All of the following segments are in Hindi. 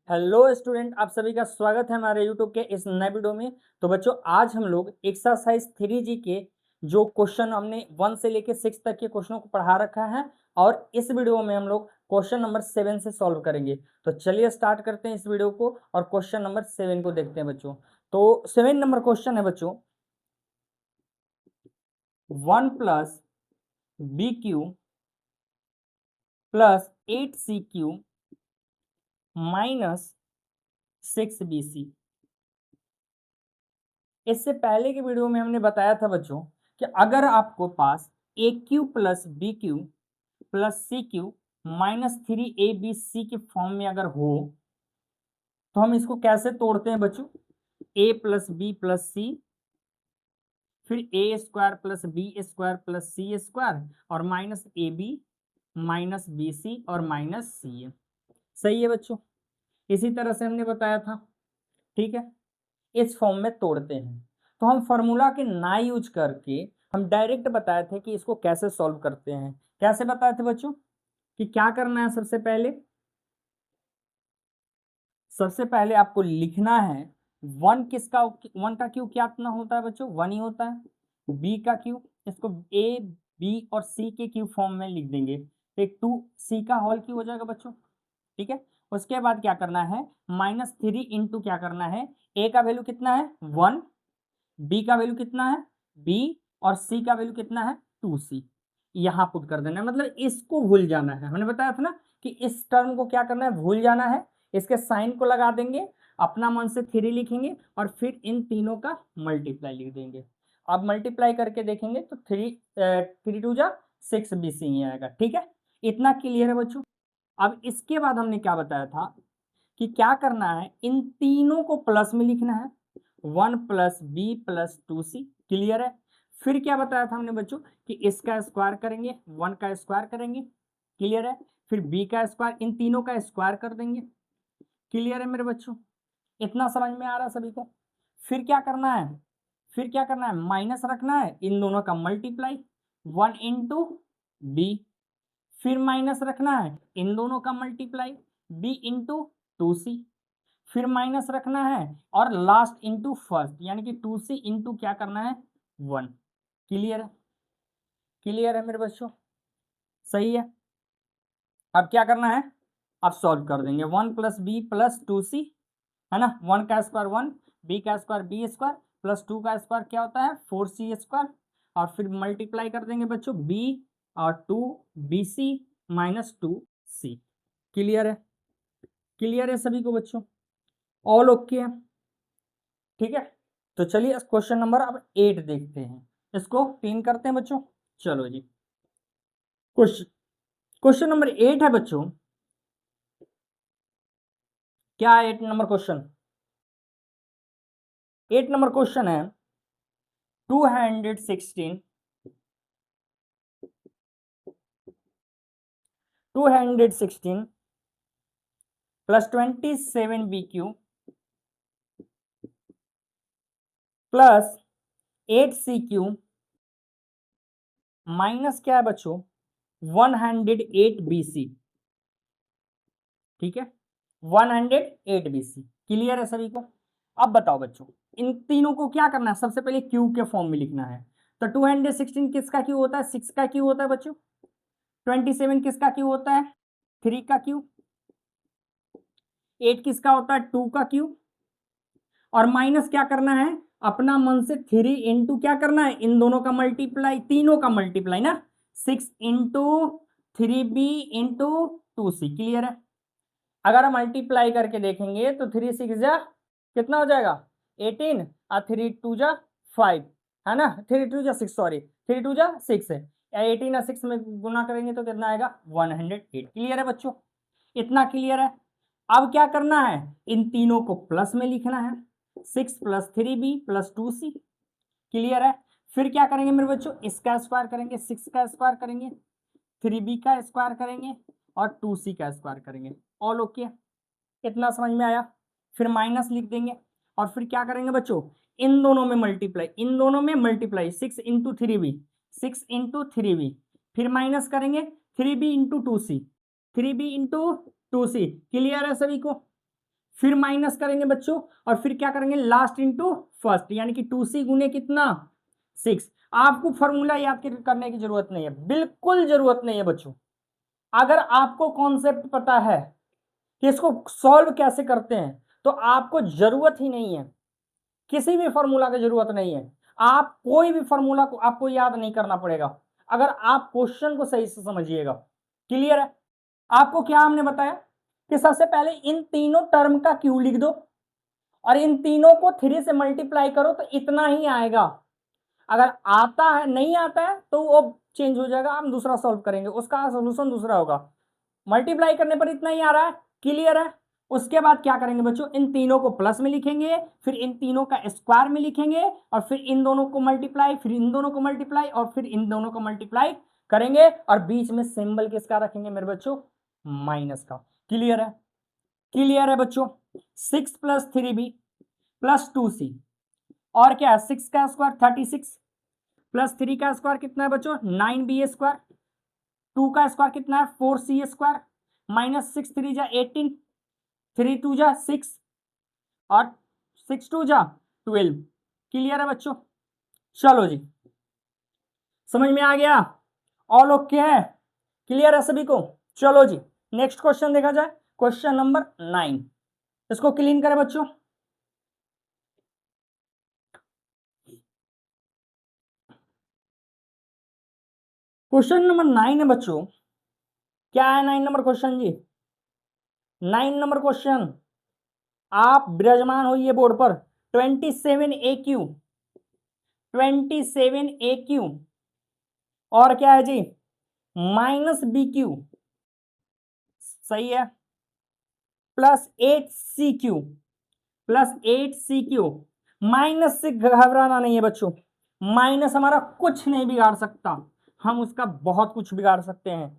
हेलो स्टूडेंट, आप सभी का स्वागत है हमारे यूट्यूब के इस नए वीडियो में। तो बच्चों, आज हम लोग एक्सरसाइज 3G के जो क्वेश्चन हमने 1 से लेकर 6 तक के क्वेश्चनों को पढ़ा रखा है और इस वीडियो में हम लोग क्वेश्चन नंबर 7 से सॉल्व करेंगे। तो चलिए स्टार्ट करते हैं इस वीडियो को और क्वेश्चन नंबर 7 को देखते हैं बच्चों। तो 7 नंबर क्वेश्चन है बच्चों, 1 plus B cube plus 8 C cube minus 6 BC। इससे पहले के वीडियो में हमने बताया था बच्चों कि अगर आपको पास A cube plus B cube plus C cube minus 3 AB C के फॉर्म में अगर हो तो हम इसको कैसे तोड़ते हैं बच्चों। A plus B plus C, फिर A square plus B square plus C square और minus A B minus B C और माइनस सी ए। सही है बच्चों, इसी तरह से हमने बताया था। ठीक है, इस फॉर्म में तोड़ते हैं। तो हम फॉर्मूला के ना यूज करके हम डायरेक्ट बताए थे कि इसको कैसे सॉल्व करते हैं। कैसे बताए थे बच्चों कि क्या करना है। सबसे पहले आपको लिखना है वन का क्यू क्या इतना होता है बच्चों, 1 ही होता है। बी का क्यू, इसको ए बी और सी के क्यू फॉर्म में लिख देंगे तो एक 2C का होल क्यू हो जाएगा बच्चों। ठीक है, उसके बाद क्या करना है, -3 इंटू क्या करना है, ए का वैल्यू कितना है 1, बी का वैल्यू कितना है बी और सी का वैल्यू कितना है 2C। यहां पुट कर देना है, मतलब इसको भूल जाना है। हमने बताया था ना कि इस टर्म को क्या करना है, भूल जाना है। इसके साइन को लगा देंगे, अपना मन से 3 लिखेंगे और फिर इन तीनों का मल्टीप्लाई लिख देंगे। अब मल्टीप्लाई करके देखेंगे तो 3 2 जा 6 BC ही आएगा। ठीक है, इतना क्लियर है बच्चों। अब इसके बाद हमने क्या बताया था कि क्या करना है, इन तीनों को प्लस में लिखना है, 1 plus B plus 2C। Clear है। फिर क्या बताया था हमने बच्चों कि इसका स्क्वायर करेंगे, 1 का स्क्वायर करेंगे। क्लियर है। फिर बी का स्क्वायर, इन तीनों का स्क्वायर कर देंगे। क्लियर है मेरे बच्चों, इतना समझ में आ रहा है सभी को। फिर क्या करना है माइनस रखना है, इन दोनों का मल्टीप्लाई 1 इंटू बी। फिर माइनस रखना है, इन दोनों का मल्टीप्लाई बी इंटू 2C। फिर माइनस रखना है और लास्ट इंटू फर्स्ट, यानी कि 2C इंटू क्या करना है 1। क्लियर है। क्लियर है मेरे बच्चों, सही है। अब क्या करना है, अब सॉल्व कर देंगे। 1 प्लस बी प्लस 2C है ना, 1 का स्क्वायर 1, बी का स्क्वायर बी स्क्वायर प्लस 2 का स्क्वायर क्या होता है 4C स्क्वायर। और फिर मल्टीप्लाई कर देंगे बच्चों बी और 2BC माइनस 2C। क्लियर है। क्लियर है सभी को बच्चों, ऑल ओके है। ठीक है, तो चलिए क्वेश्चन नंबर अब 8 देखते हैं, इसको पिन करते हैं बच्चों। चलो जी, क्वेश्चन क्वेश्चन नंबर 8 है बच्चों। क्या है 8 नंबर क्वेश्चन? 8 नंबर क्वेश्चन है 216 plus 27BQ plus 8CQ minus क्या है बच्चों 108BC। ठीक है, 108BC। क्लियर है सभी को। अब बताओ बच्चों, इन तीनों को क्या करना है, सबसे पहले क्यू के फॉर्म में लिखना है। तो 216 किसका क्यू होता है, 6 का क्यू होता है बच्चों। 27 किसका क्यू होता है, 3 का क्यू। 8 किसका होता है, 2 का क्यू। और माइनस क्या करना है, अपना मन से 3 इंटू क्या करना है, इन दोनों का मल्टीप्लाई, तीनों का मल्टीप्लाई ना, 6 into 3B into 2C। Clear है। अगर हम मल्टीप्लाई करके देखेंगे तो 3 6 जा कितना हो जाएगा 18 और 3 2 जा 5 है ना, 3 2 जा 6, सॉरी 3 2 जा 6 है। 18 और 6 में गुना करेंगे तो कितना आएगा 108। क्लियर है बच्चों, इतना क्लियर है। अब क्या करना है, इन तीनों को प्लस में लिखना है, 6 plus 3B plus 2C। Clear है। फिर क्या करेंगे मेरे बच्चों, इसका स्क्वायर करेंगे, 6 का स्क्वायर करेंगे, 3B का स्क्वायर करेंगे और 2C का स्क्वायर करेंगे। ऑल ओके, इतना समझ में आया। फिर माइनस लिख देंगे और फिर क्या करेंगे बच्चों, इन दोनों में multiply 6 into 3B, 6 into 3B। फिर माइनस करेंगे 3B into 2C, 3B into 2C। Clear है सभी को। फिर माइनस करेंगे बच्चों, और फिर क्या करेंगे, लास्ट इंटू फर्स्ट, यानी कि 2c गुने कितना 6। आपको फॉर्मूला याद करने की जरूरत नहीं है, बिल्कुल जरूरत नहीं है बच्चों। अगर आपको कॉन्सेप्ट पता है कि इसको सॉल्व कैसे करते हैं, तो आपको जरूरत ही नहीं है, किसी भी फॉर्मूला की जरूरत नहीं है। आप कोई भी फॉर्मूला को आपको याद नहीं करना पड़ेगा, अगर आप क्वेश्चन को सही से समझिएगा। क्लियर है? आपको क्या हमने बताया कि सबसे पहले इन तीनों टर्म का क्यू लिख दो, और इन तीनों को 3 से मल्टीप्लाई करो तो इतना ही आएगा। अगर आता है, नहीं आता है तो वो चेंज हो जाएगा, हम दूसरा सॉल्व करेंगे, उसका सोल्यूशन दूसरा होगा। मल्टीप्लाई करने पर इतना ही आ रहा है। क्लियर है? उसके बाद क्या करेंगे बच्चों, इन तीनों को प्लस में लिखेंगे, फिर इन तीनों का स्क्वायर में लिखेंगे, और फिर इन दोनों को मल्टीप्लाई, फिर इन दोनों को मल्टीप्लाई, और फिर इन दोनों को मल्टीप्लाई करेंगे, और बीच में सिंबल किसका रखेंगे मेरे बच्चों, माइनस का। क्लियर है? क्लियर है बच्चों? 6 + 3b + 2c, और क्या है, 6 का स्क्वायर 36 प्लस 3 का स्क्वायर कितना है बच्चों, 9b², 2 का स्क्वायर कितना है, 4c², माइनस 6 3 जा 18, 3 2 जा 6, और 6 2 जा 12। क्लियर है बच्चों? चलो जी, समझ में आ गया? ऑल ओके है? क्लियर है सभी को? चलो जी, नेक्स्ट क्वेश्चन देखा जाए, क्वेश्चन नंबर 9। इसको क्लीन करें बच्चों। क्वेश्चन नंबर 9 है बच्चों। क्या है 9 नंबर क्वेश्चन जी? 9 नंबर क्वेश्चन, आप विराजमान होइए बोर्ड पर। 27 AQ, 27 AQ, और क्या है जी, -BQ, सही है, +8CQ, +8CQ। माइनस से घबराना नहीं है बच्चों, माइनस हमारा कुछ नहीं बिगाड़ सकता, हम उसका बहुत कुछ बिगाड़ सकते हैं।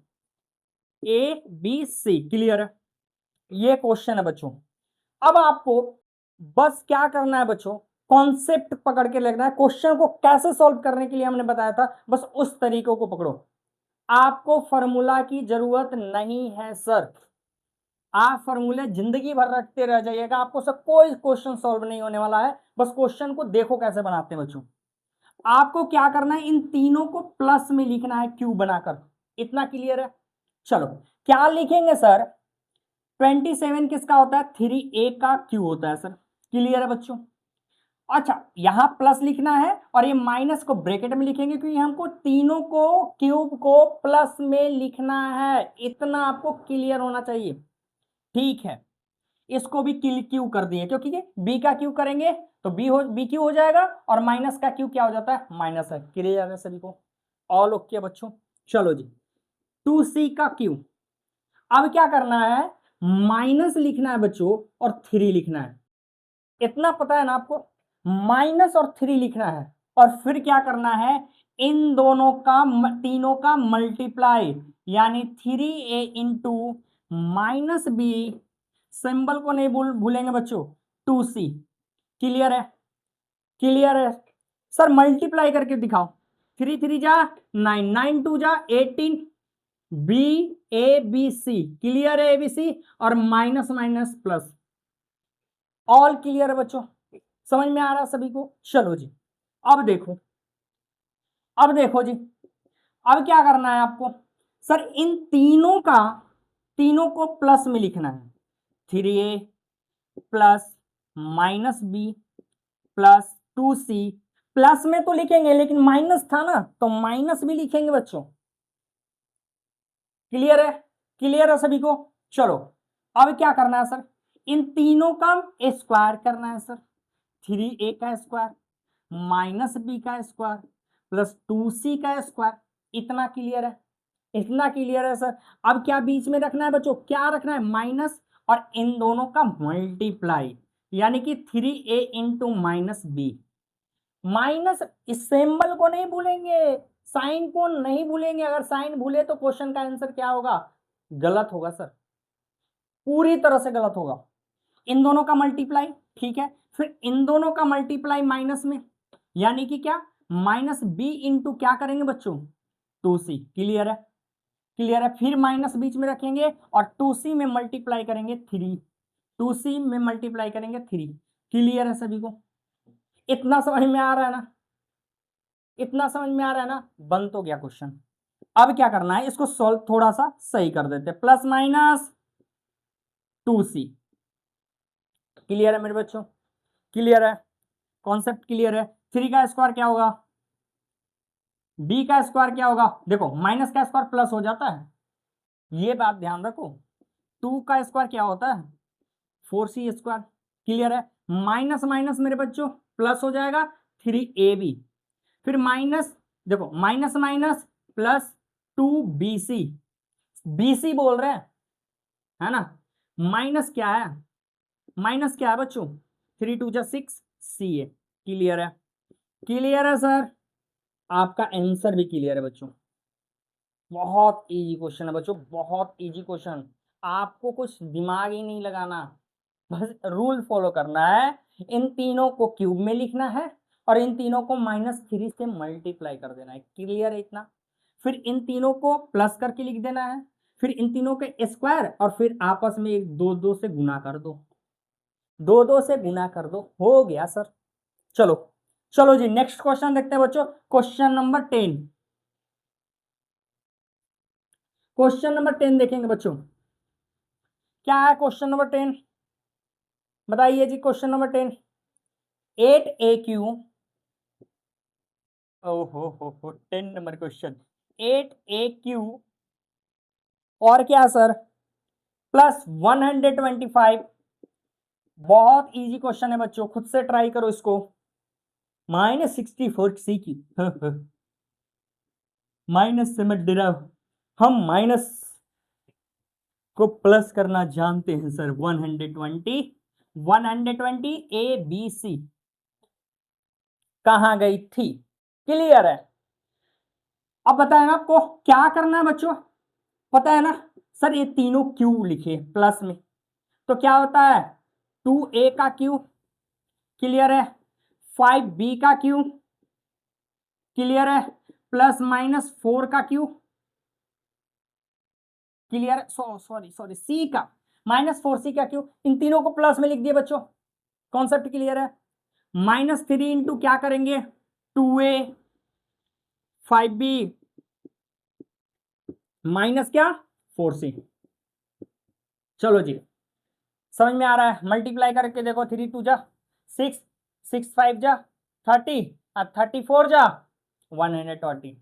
ABC। क्लियर है? ये क्वेश्चन है बच्चों। अब आपको बस क्या करना है बच्चों, कॉन्सेप्ट पकड़ के लगना है। क्वेश्चन को कैसे सॉल्व करने के लिए हमने बताया था, बस उस तरीकों को पकड़ो। आपको फॉर्मूला की जरूरत नहीं है सर, आप फॉर्मूले जिंदगी भर रखते रह जाइएगा, आपको सब कोई क्वेश्चन सॉल्व नहीं होने वाला है। बस क्वेश्चन को देखो कैसे बनाते हैं बच्चों। आपको क्या करना है, इन तीनों को प्लस में लिखना है क्यूब बनाकर। इतना क्लियर है? चलो, क्या लिखेंगे सर, 27 किसका होता है, 3a का क्यूब होता है सर। क्लियर है बच्चों? अच्छा, यहां प्लस लिखना है, और ये माइनस को ब्रैकेट में लिखेंगे, क्योंकि हमको तीनों को क्यूब को प्लस में लिखना है। इतना आपको क्लियर होना चाहिए। ठीक है, इसको भी क्यू कर दिए, क्योंकि ये बी का क्यू करेंगे तो बी क्यू हो जाएगा, और माइनस का क्यू क्या हो जाता है, माइनस है। क्लियर है सभी को? ऑल ओके बच्चों? चलो जी, 2c का क्यू। अब क्या करना है, माइनस लिखना है बच्चों, और 3 लिखना है। इतना पता है ना आपको, माइनस और 3 लिखना है, और फिर क्या करना है, इन दोनों का तीनों का मल्टीप्लाई, यानी 3a इंटू -b, सिंबल को नहीं भूलेंगे बच्चों, 2c। क्लियर है? क्लियर है सर? मल्टीप्लाई करके दिखाओ, 3 3 जा 9, 9 2 जा 18, BABC। क्लियर है? ABC, और minus minus plus. All clear है बच्चों? समझ में आ रहा है सभी को? चलो जी, अब देखो, अब देखो जी, अब क्या करना है आपको, सर इन तीनों को प्लस में लिखना है। 3a plus -b plus 2c, plus में तो लिखेंगे, लेकिन माइनस था ना, तो माइनस भी लिखेंगे बच्चों। क्लियर है? क्लियर है सभी को? चलो, अब क्या करना है सर, इन तीनों का स्क्वायर करना है सर। 3a का स्क्वायर -b का स्क्वायर प्लस 2c का स्क्वायर। इतना क्लियर है? इतना क्लियर है सर? अब क्या बीच में रखना है बच्चों, क्या रखना है, माइनस, और इन दोनों का मल्टीप्लाई, यानी कि 3a इंटू -b। माइनस, इस सिंबल को नहीं भूलेंगे, साइन को नहीं भूलेंगे। अगर साइन भूले तो क्वेश्चन का आंसर क्या होगा, गलत होगा सर, पूरी तरह से गलत होगा। इन दोनों का मल्टीप्लाई, ठीक है, फिर इन दोनों का मल्टीप्लाई माइनस में, यानी कि क्या, -b इंटू क्या करेंगे बच्चों, 2c। क्लियर है? क्लियर है? फिर माइनस बीच में रखेंगे, और 2c में मल्टीप्लाई करेंगे 3। 2c में मल्टीप्लाई करेंगे 3। क्लियर है सभी को? इतना समझ में आ रहा है ना? इतना समझ में आ रहा है ना? बन तो गया क्वेश्चन। अब क्या करना है, इसको सॉल्व थोड़ा सा सही कर देते, प्लस माइनस 2c। क्लियर है मेरे बच्चों? क्लियर है? कॉन्सेप्ट क्लियर है? 3 का स्क्वायर क्या होगा? b का स्क्वायर क्या होगा? देखो माइनस का स्क्वायर प्लस हो जाता है, ये बात ध्यान रखो। 2 का स्क्वायर क्या होता है? 4c square. क्लियर है? माइनस माइनस मेरे बच्चों प्लस हो जाएगा, 3ab। फिर माइनस, देखो minus minus plus 2bc, bc बोल रहे हैं, है ना? माइनस क्या है? माइनस क्या है बच्चों? 3 2 जा 6 ca। क्लियर है? क्लियर है सर? आपका आंसर भी क्लियर है बच्चों। बहुत इजी क्वेश्चन है बच्चों, बहुत इजी क्वेश्चन। आपको कुछ दिमाग ही नहीं लगाना, बस रूल फॉलो करना है। इन तीनों को क्यूब में लिखना है और इन तीनों को -3 से मल्टीप्लाई कर देना है। क्लियर है इतना? फिर इन तीनों को प्लस करके लिख देना है, फिर इन तीनों के स्क्वायर, और फिर आपस में एक 2 से गुना कर दो, 2 से गुना कर दो, हो गया सर। चलो चलो जी, नेक्स्ट क्वेश्चन देखते हैं बच्चों। Question number 10। क्वेश्चन नंबर 10 देखेंगे बच्चों। क्या है क्वेश्चन नंबर 10? बताइए जी। क्वेश्चन नंबर 10, 8aq, ओहो 10 नंबर क्वेश्चन, 8aq और क्या सर, प्लस 125। बहुत इजी क्वेश्चन है बच्चों, खुद से ट्राई करो इसको। -64 माइनस से मत डराओ, हम माइनस को प्लस करना जानते हैं सर। 120 ए बी सी कहां गई थी? क्लियर है? अब पता है ना आपको क्या करना है बच्चों? पता है ना सर, ये तीनों क्यू लिखे प्लस में, तो क्या होता है? 2a का क्यू। क्लियर है? 5b का क्यू। क्लियर है? प्लस -4 का क्यू। क्लियर है? सॉरी सॉरी, c का -4c का क्यू। इन तीनों को प्लस में लिख दिए बच्चों। कॉन्सेप्ट क्लियर है? -3 इंटू क्या करेंगे? 2a 5b माइनस क्या? 4c। चलो जी, समझ में आ रहा है? मल्टीप्लाई करके देखो, 3 2 जा 6, 6 5 जा 30 और 34 जा 120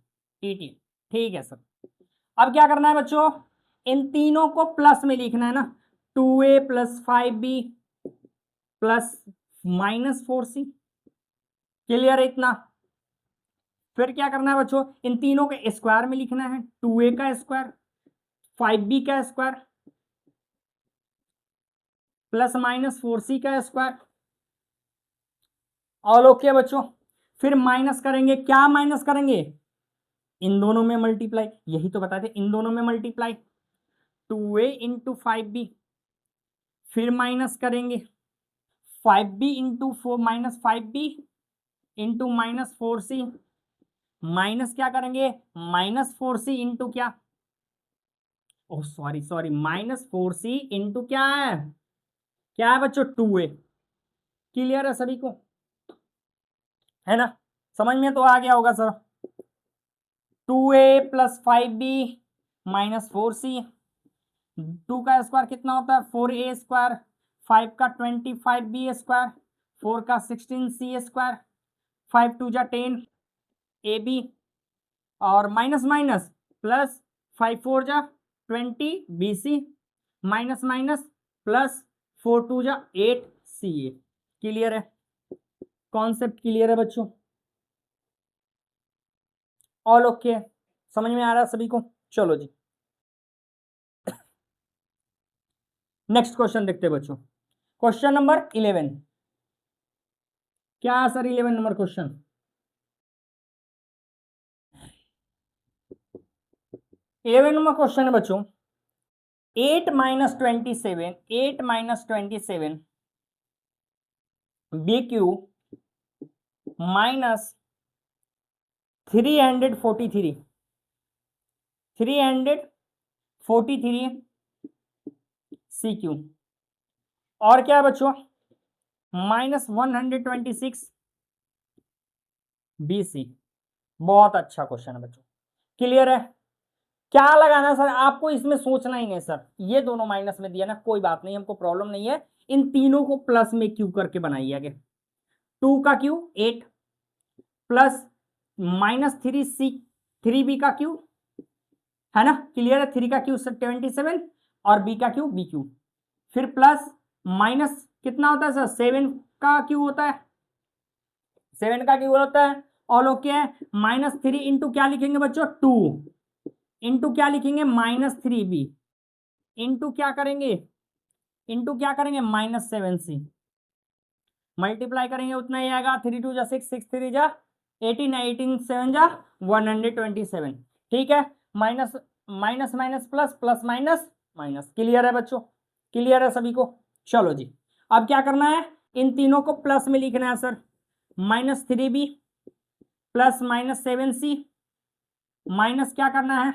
टी। ठीक है सर। अब क्या करना है बच्चों? इन तीनों को प्लस में लिखना है ना, 2a plus 5b plus -4c। Clear है इतना? फिर क्या करना है बच्चों? इन तीनों के स्क्वायर में लिखना है, 2a का स्क्वायर 5b का स्क्वायर प्लस -4c का स्क्वायर। ऑल ओके बच्चों? फिर माइनस करेंगे, क्या माइनस करेंगे? इन दोनों में मल्टीप्लाई, यही तो बताते, इन दोनों में मल्टीप्लाई, 2a इंटू 5b। फिर माइनस करेंगे 5b into 4 -5b into -4c। Minus क्या करेंगे? -4c इंटू क्या, oh sorry sorry, -4c into क्या है बच्चों? 2a। क्लियर है सभी को? है ना? समझ में तो आ गया होगा sir. 2a plus 5b -4c, 2 का स्क्वायर कितना होता है? 4a स्क्वायर, 5 का 25b स्क्वायर, 4 का 16c स्क्वायर, 5 2 जा 10 ab, और माइनस माइनस प्लस 5 4 जा 20 bc, माइनस माइनस प्लस 4 2 जा 8 ca। क्लियर है? कॉन्सेप्ट क्लियर है बच्चों? All okay? समझ में आ रहा है सभी को? चलो जी, नेक्स्ट क्वेश्चन देखते हैं बच्चों। Question number 11। क्या है sir 11 number question? 11 number question है बच्चों, 8 -27 B cube minus 343 C cube और क्या है बच्चों, -126 BC। बहुत अच्छा क्वेश्चन है बच्चों, क्लियर है। क्या लगाना सर, आपको इसमें सोचना ही नहीं सर, ये दोनों माइनस में दिया ना, कोई बात नहीं, हमको प्रॉब्लम नहीं है। इन तीनों को प्लस में क्यू करके बनाइए आगे। 2 का क्यू 8 प्लस -3C 3B का क्यू है ना, क्लियर है। 3 का क्यू 27 और B का क्यू BQ, फिर प्लस माइनस कितना होता है सर, 7 का क्यू होता है, 7 का क्यू होता है। और लोग क्या है, -3 इंटू क्या लिखेंगे बच्चों, 2 इंटू क्या लिखेंगे, -3B इंटू क्या करेंगे, इंटू क्या करेंगे, -7C मल्टीप्लाई करेंगे, उतना ही आएगा। 3 2 जा 6, 6 3 जा 18, 18 7 जा 127। ठीक है, minus minus minus plus, plus minus minus, clear है बच्चों, क्लियर है सभी को। चलो जी, अब क्या करना है, इन तीनों को प्लस में लिखना है sir. -3B plus -7C minus क्या करना है,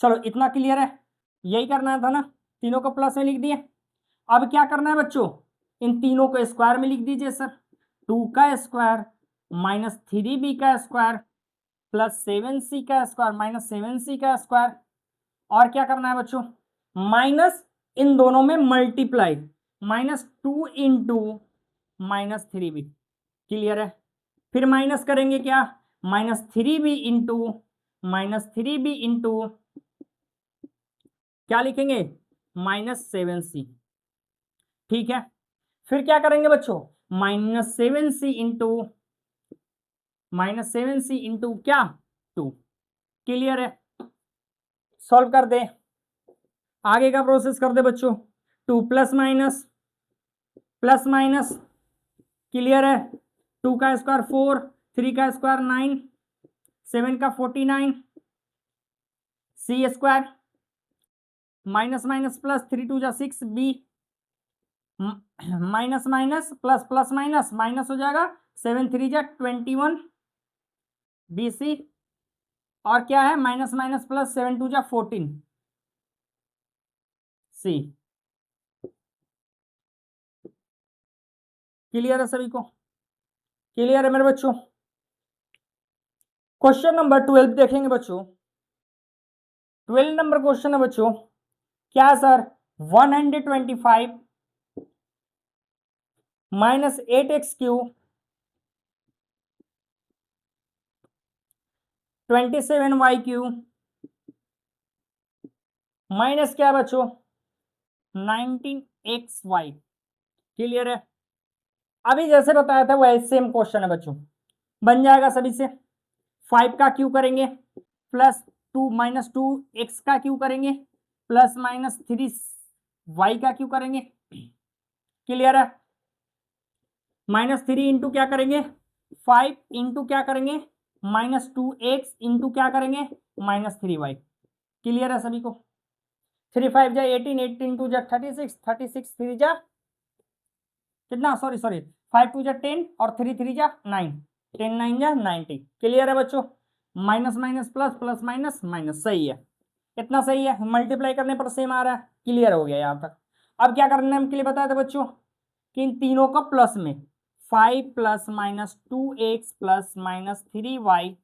चलो इतना क्लियर है, यही करना था ना, तीनों को प्लस में लिख दिए। अब क्या करना है बच्चों, इन तीनों को स्क्वायर में लिख दीजिए सर। 2 का स्क्वायर -3B का स्क्वायर प्लस 7C का स्क्वायर -7C का स्क्वायर। और क्या करना है बच्चों, माइनस इन दोनों में मल्टीप्लाई, -2 इंटू -3B, क्लियर है। फिर माइनस करेंगे क्या, -3B इंटू -3B इंटू क्या लिखेंगे, -7C, ठीक है। फिर क्या करेंगे बच्चों, -7C इंटू क्या 2, क्लियर है। सॉल्व कर दे, आगे का प्रोसेस कर दे बच्चों। 2 प्लस माइनस, क्लियर है। 2 का स्क्वायर 4, 3 का स्क्वायर 9, 7 का 49, C square minus minus plus 3 2 जा 6B minus minus plus plus minus minus हो जाएगा, 7 3 जा 21 BC। और क्या है, माइनस माइनस प्लस 7 2 जा 14 C, क्लियर है सभी को, क्लियर है मेरे बच्चों। क्वेश्चन नंबर 12 देखेंगे बच्चों। 12 नंबर क्वेश्चन है बच्चों, क्या sir, 125 minus 8x³ 27y³ minus क्या बच्चों 19xy, क्लियर है। अभी जैसे बताया था वैसे सेम क्वेश्चन है बच्चों, बन जाएगा सभी से। 5 का क्यू करेंगे प्लस 2 -2x का क्यू करेंगे प्लस -3y का क्यू करेंगे, क्लियर है। -3 इंटू क्या करेंगे, 5 इंटू क्या करेंगे, -2x इंटू क्या करेंगे, -3y, क्लियर है सभी को। 3 5 जा 18, 18 2 जा 36, 36 3 जा कितना, सॉरी 5 2 जा 10 और 3 3 जा 9, 10 9 जा 90, क्लियर है बच्चों। Minus minus plus, plus minus minus, सही है, इतना सही है, मल्टीप्लाई करने पर सेम आ रहा है, क्लियर हो गया यहाँ तक। अब क्या करना है, हम के लिए बताया था बच्चों कि इन तीनों का प्लस में 5 plus -2x plus -3y,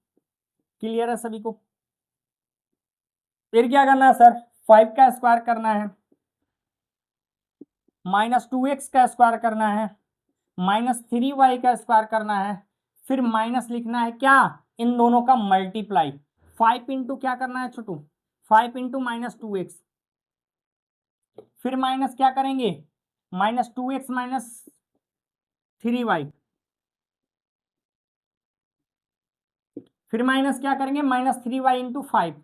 clear है सभी को। फिर क्या करना है सर, 5 का स्क्वायर करना है, -2x का स्क्वायर करना है, -3y का स्क्वायर करना है, फिर माइनस लिखना है क्या, इन दोनों का मल्टीप्लाई। 5 इंटू क्या करना है छोटू, 5 इंटू -2x, फिर माइनस क्या करेंगे, -2x -3y, फिर माइनस क्या करेंगे, -3y into 5,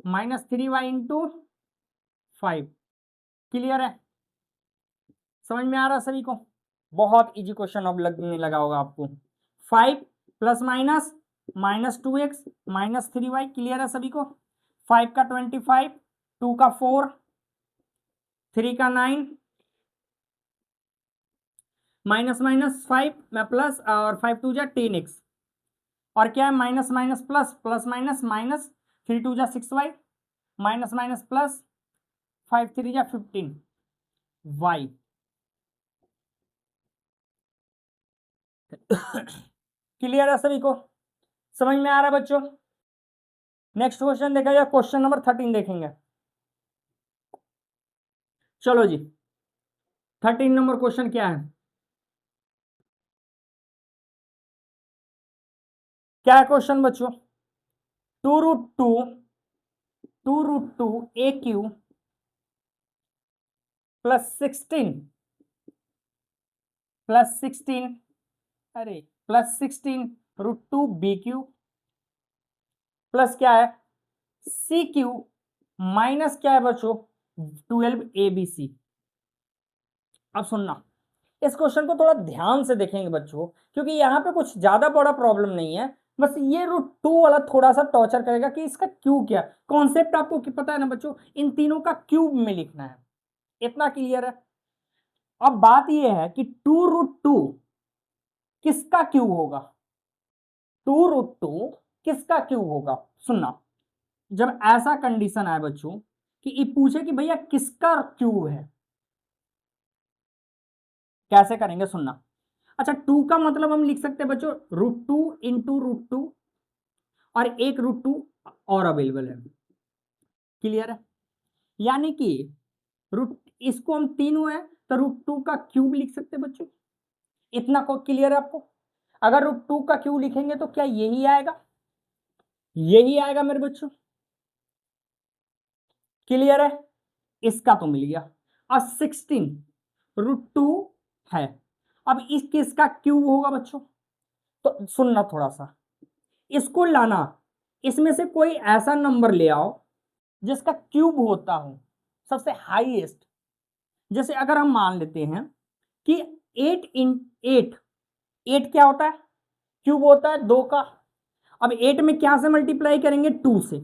-3y into 5, clear है, समझ में आ रहा है सभी को। बहुत इजी क्वेश्चन अब लगने लगा होगा आपको। 5 plus minus -2x -3y, clear है सभी को। 5 का 25, 2 का 4, 3 का 9, माइनस माइनस 5 में प्लस और 5 2 जा 10x, और क्या है minus minus plus, plus minus minus, 3 2 जा 6y माइनस माइनस प्लस 5 3 जा 15y, क्लियर है सभी को? समझ में आ रहा है बच्चों? नेक्स्ट क्वेश्चन देखा जाए, क्वेश्चन नंबर 13 देखेंगे। चलो जी, 13 नंबर क्वेश्चन क्या है? क्या है क्वेश्चन बच्चों? 2√2 AQ +16 अरे +16√2 BQ प्लस क्या है CQ माइनस क्या है बच्चों 12ABC। अब सुनना, इस क्वेश्चन को थोड़ा ध्यान से देखेंगे बच्चों, क्योंकि यहाँ पे कुछ ज्यादा बड़ा प्रॉब्लम नहीं है, बस ये √2 वाला थोड़ा सा टॉर्चर करेगा कि इसका क्यूब क्या। कॉन्सेप्ट आपको पता है ना बच्चों, इन तीनों का क्यूब में लिखना है, इतना क्लियर है। अब बात ये है कि 2√2 किसका क्यूब होगा? 2√2 किसका क्यूब होगा? सुनना, जब ऐसा कंडीशन आए बच्चों कि ये पूछे कि भैया किसका क्यूब है, कैसे करेंगे? सुनना, अच्छा 2 का मतलब हम लिख सकते हैं बच्चों √2 इंटू √2, और एक √2 और अवेलेबल है। क्लियर है? यानी कि रूट इसको हम 3 हुए तो √2 का क्यूब लिख सकते हैं बच्चों। इतना को क्लियर है आपको? अगर √2 का क्यूब लिखेंगे तो क्या यही आएगा? यही आएगा मेरे बच्चों। क्लियर है? इसका तो मिल गया। और 16√2 है। अब इस किसका क्यूब होगा बच्चों? तो सुनना थोड़ा सा, इसको लाना, इसमें से कोई ऐसा नंबर ले आओ जिसका क्यूब होता हो सबसे हाईएस्ट। जैसे अगर हम मान लेते हैं कि 8 क्या होता है? क्यूब होता है 2 का। अब 8 में क्या से मल्टीप्लाई करेंगे? 2 से।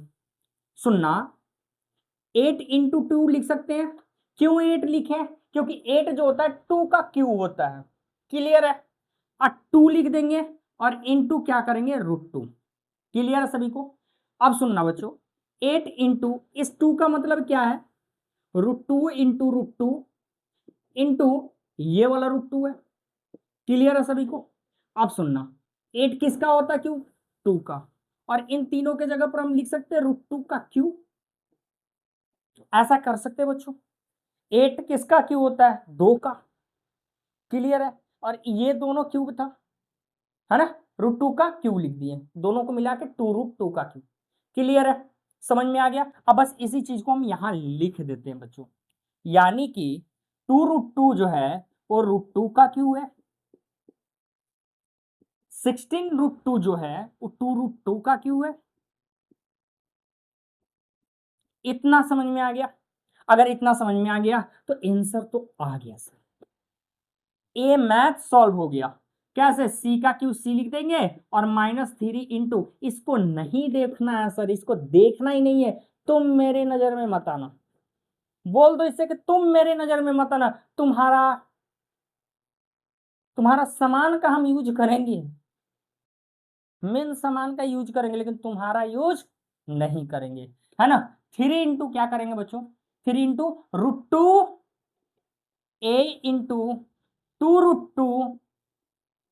सुनना, 8 इंटू 2 लिख सकते हैं। क्यों 8 लिखे? क्योंकि 8 जो होता है 2 का क्यूब होता है। क्लियर है? और 2 लिख देंगे और इंटू क्या करेंगे? √2। क्लियर है सभी को? अब सुनना बच्चों, 8 इंटू इस 2 का मतलब क्या है? √2 इंटू √2 इंटू ये वाला √2 है। क्लियर है सभी को? अब सुनना, 8 किसका होता है क्यूब? 2 का। और इन तीनों के जगह पर हम लिख सकते हैं √2 का क्यूब। ऐसा कर सकते हैं बच्चों। 8 किसका क्यूब होता है? 2 का। क्लियर है? और ये दोनों क्यूब था, है ना? √2 का क्यूब लिख दिए, दोनों को मिला के 2√2 का क्यूब। क्लियर है? समझ में आ गया? अब बस इसी चीज को हम यहां लिख देते हैं बच्चों, यानी कि 2√2 जो है वो √2 का क्यूब है। 16√2 जो है वो 2√2 का क्यूब है। इतना समझ में आ गया? अगर इतना समझ में आ गया तो आंसर तो आ गया सर। ए मैथ सॉल्व हो गया। कैसे? सी का क्यू सी लिख देंगे और -3 इंटू, इसको नहीं देखना है सर, इसको देखना ही नहीं है। तुम मेरे नजर में मत आना, बोल दो इससे कि तुम मेरे नजर में मत आना। तुम्हारा तुम्हारा सामान का हम यूज करेंगे, मेन सामान का यूज करेंगे, लेकिन तुम्हारा यूज नहीं करेंगे, है ना? 3 इंटू क्या करेंगे बच्चों? 3 इंटू √2 ए इंटू 2√2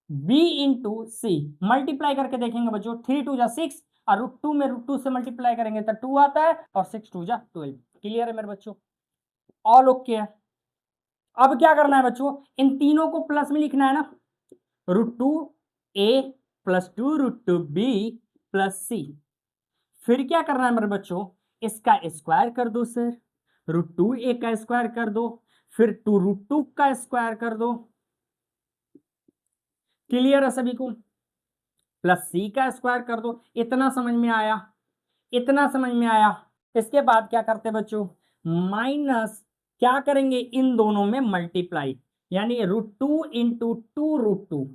बी इंटू सी, मल्टीप्लाई करके देखेंगे बच्चों। 3 2 जा 6 और √2 में √2 से मल्टीप्लाई करेंगे तो 2 आता है, और 6 2 जा 12। क्लियर है मेरे बच्चों? ऑल ओके है? अब क्या करना है बच्चों? इन तीनों को प्लस में लिखना है ना, √2 ए +2√2 बी +c। फिर क्या करना है मेरे बच्चों? इसका स्क्वायर कर दो सर, √2 ए का स्क्वायर कर दो, फिर 2√2 का स्क्वायर कर दो। क्लियर है सभी को? प्लस सी का स्क्वायर कर दो। इतना समझ में आया? इतना समझ में आया? इसके बाद क्या करते बच्चों? माइनस क्या करेंगे? इन दोनों में मल्टीप्लाई, यानी √2 इंटू 2√2।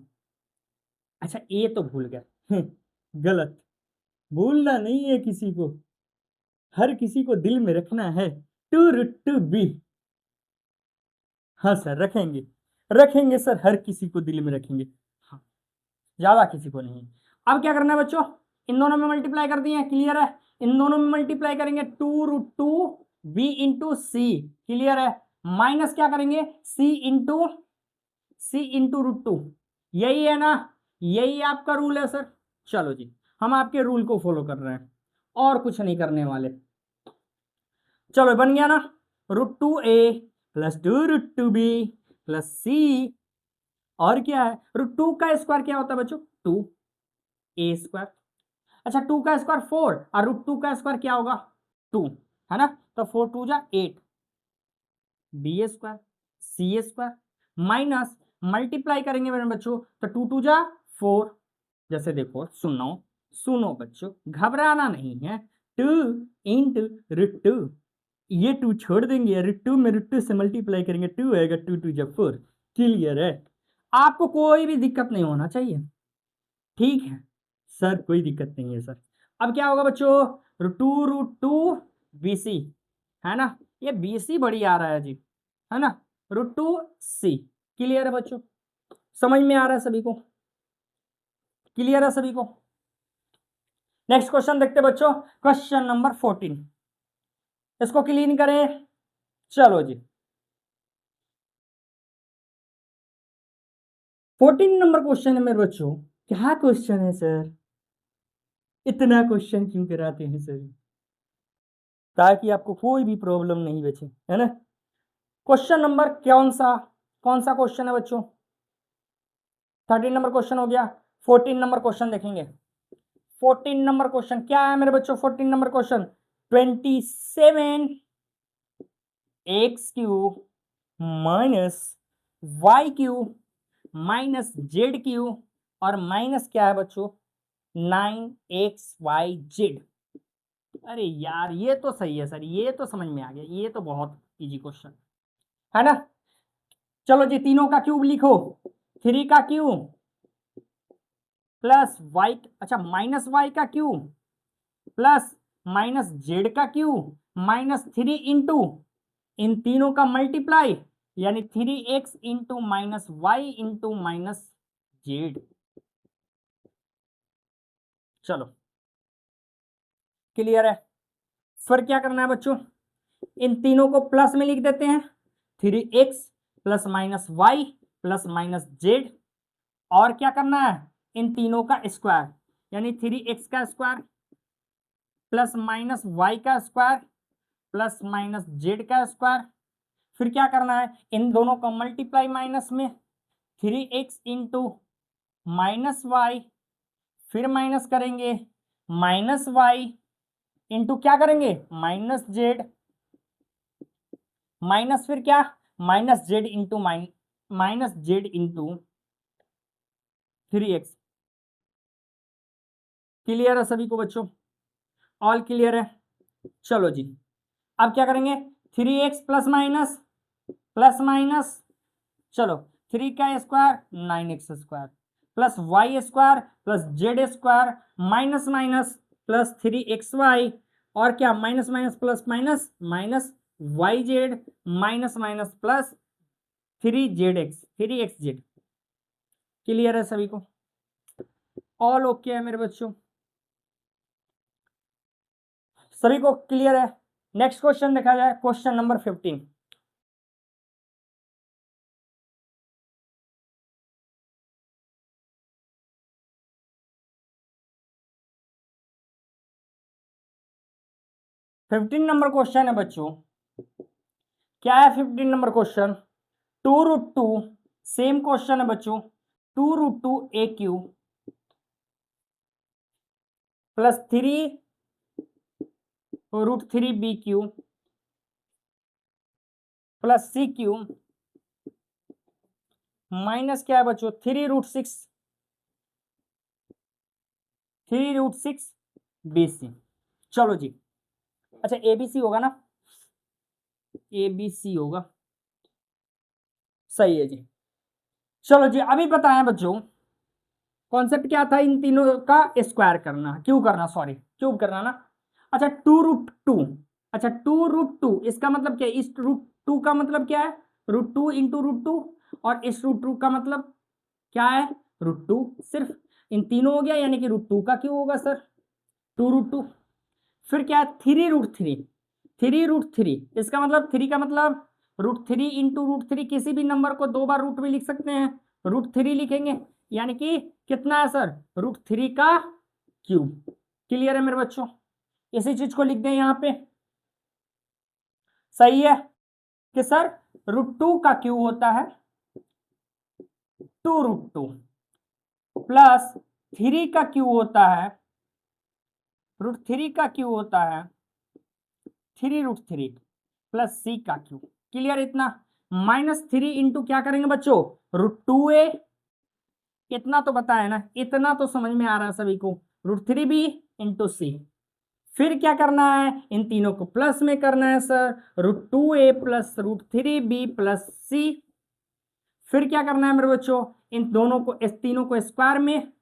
अच्छा ये तो भूल गए गलत, भूलना नहीं है किसी को, हर किसी को दिल में रखना है। 2√2 बी, हाँ सर रखेंगे, रखेंगे सर, हर किसी को दिल में रखेंगे, हाँ, ज्यादा किसी को नहीं। अब क्या करना है बच्चों? इन दोनों में मल्टीप्लाई कर दिए। क्लियर है? इन दोनों में मल्टीप्लाई करेंगे 2√2 बी इंटू सी। क्लियर है? माइनस क्या करेंगे? सी इंटू √2, यही है ना? यही आपका रूल है सर। चलो जी, हम आपके रूल को फॉलो कर रहे हैं और कुछ नहीं करने वाले। चलो बन गया ना, √2a plus 2√2b plus c, और क्या है, √2 का स्क्वायर क्या होता है बच्चों, 2a²। अच्छा 2 का स्क्वायर 4 और √2 का स्क्वायर क्या होगा, 2, है ना, तो 4 2 जा 8 b² c² माइनस मल्टीप्लाई करेंगे मेरे बच्चों तो 2 2 जा 4। जैसे देखो सुनो सुनो बच्चों, घबराना नहीं है, 2 इंटू √2, ये 2 छोड़ देंगे, √2 में √2 से मल्टीप्लाई करेंगे, 2 आएगा, 2 2 जा 4। क्लियर है, आपको कोई भी दिक्कत नहीं होना चाहिए, ठीक है सर, कोई दिक्कत नहीं है सर। अब क्या होगा बच्चों, √2 BC, है ना, ये BC बड़ी आ रहा है जी, है ना, √2c। क्लियर है बच्चों, समझ में आ रहा है सभी को, क्लियर है सभी को। नेक्स्ट क्वेश्चन देखते बच्चों, क्वेश्चन नंबर 14, इसको क्लीन करें। चलो जी 14 नंबर क्वेश्चन है मेरे बच्चों। क्या क्वेश्चन है सर, इतना क्वेश्चन क्यों कराते हैं सर, ताकि आपको कोई भी प्रॉब्लम नहीं बचे, है ना। क्वेश्चन नंबर कौन सा क्वेश्चन है बच्चों, 13 नंबर क्वेश्चन हो गया। 14 नंबर क्वेश्चन देखेंगे। 14 नंबर क्वेश्चन क्या है मेरे बच्चों, 14 number question 27x³ minus y³ minus z³ और माइनस क्या है बच्चों 9xyz। अरे यार ये तो सही है सर, ये तो समझ में आ गया, ये तो बहुत इजी क्वेश्चन है ना। चलो जी तीनों का क्यूब लिखो, 3 का क्यूब प्लस वाई, अच्छा माइनस वाई का क्यूब प्लस माइनस जेड का क्यूब माइनस 3 इंटू इन तीनों का मल्टीप्लाई, यानी 3x into minus Y into minus Z. चलो क्लियर है, फिर क्या करना है बच्चों, इन तीनों को प्लस में लिख देते हैं, 3x plus minus Y plus minus Z, और क्या करना है इन तीनों का स्क्वायर, यानी 3x का स्क्वायर प्लस माइनस वाई का स्क्वायर प्लस माइनस जेड का स्क्वायर। फिर क्या करना है इन दोनों का मल्टीप्लाई माइनस में, 3x इंटू माइनस वाई, फिर माइनस करेंगे माइनस वाई इंटू क्या करेंगे माइनस जेड, माइनस फिर क्या minus Z into minus Z into 3x। Clear है सभी को बच्चों, ऑल क्लियर है। चलो जी अब क्या करेंगे 3x प्लस माइनस चलो 3 का square 9x² plus y² plus z² minus minus plus 3xy, और क्या minus minus plus minus minus yz minus minus plus 3xz। Clear है सभी को, ऑल ओके है मेरे बच्चों, सभी को क्लियर है। नेक्स्ट क्वेश्चन देखा जाए, question number 15। Fifteen number question है बच्चों, क्या है 15 नंबर क्वेश्चन, 2√2, सेम क्वेश्चन है बच्चों, 2√2a³ plus 3√3b³ plus c³ minus क्या है बच्चों 3√6 चलो जी, अच्छा ABC होगा ना, ABC होगा, सही है जी। चलो जी अभी बताएं बच्चों, कॉन्सेप्ट क्या था, इन तीनों का स्क्वायर करना, क्यूब करना ना। अच्छा 2√2, अच्छा 2√2 इसका मतलब क्या है, इस √2 का मतलब क्या है, √2 इंटू √2, और इस √2 का मतलब क्या है, √2, सिर्फ इन तीनों हो गया, यानी कि √2 का क्यों होगा सर 2√2। फिर क्या है 3√3 इसका मतलब 3 का मतलब √3 इंटू √3, किसी भी नंबर को 2 बार रूट में लिख सकते हैं, √3 लिखेंगे, यानी कि कितना है सर, √3 का क्यूब। क्लियर है मेरे बच्चों, इसी चीज को लिख दें यहां पे, सही है कि सर √2 का क्यूब होता है 2√2 प्लस 3 का क्यूब होता है √3 का क्यूब होता है 3√3 प्लस c का क्यूब। क्लियर इतना, -3 इंटू क्या करेंगे बच्चों, √2a, इतना तो बताया ना, इतना तो समझ में आ रहा है सभी को, √3b इंटू c। फिर क्या करना है, इन तीनों को प्लस में करना है sir, √2a plus √3b plus c। फिर क्या करना है मेरे बच्चों, इन दोनों को, इस तीनों को स्क्वायर में,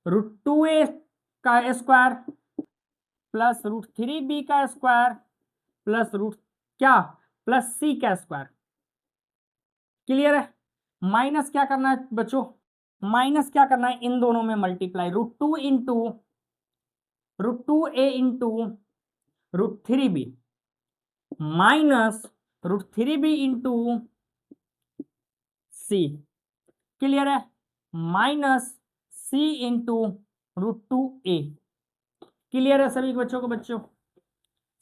√2a का स्क्वायर प्लस √3b का स्क्वायर प्लस रूट क्या, प्लस c का स्क्वायर। क्लियर है, माइनस क्या करना है बच्चों, माइनस क्या करना है, इन दोनों में multiply, √2 into √2a into √3b minus √3b into c। Clear है, minus c into √2a। Clear है सभी बच्चों को, बच्चों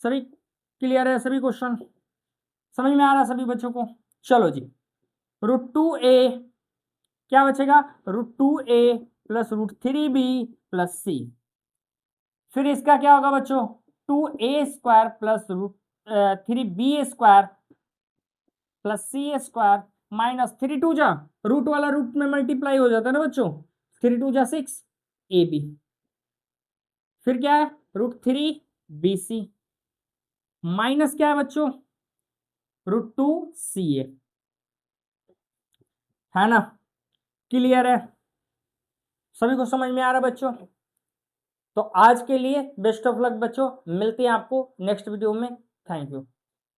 सभी क्लियर है, सभी क्वेश्चन समझ में आ रहा है सभी बच्चों को। चलो जी, √2a क्या बचेगा, √2a plus √3b plus c। फिर इसका क्या होगा बच्चों, 2a² plus √3b² plus c² minus 3 2 जा, रूट वाला रूट में मल्टीप्लाई हो जाता है ना बच्चों, 3 2 जा 6 ab। फिर क्या है, √3bc माइनस क्या है बच्चों, √2ca, है ना। क्लियर है, सभी को समझ में आ रहा है बच्चों। तो आज के लिए बेस्ट ऑफ लक बच्चों, मिलते हैं आपको नेक्स्ट वीडियो में। Thank you.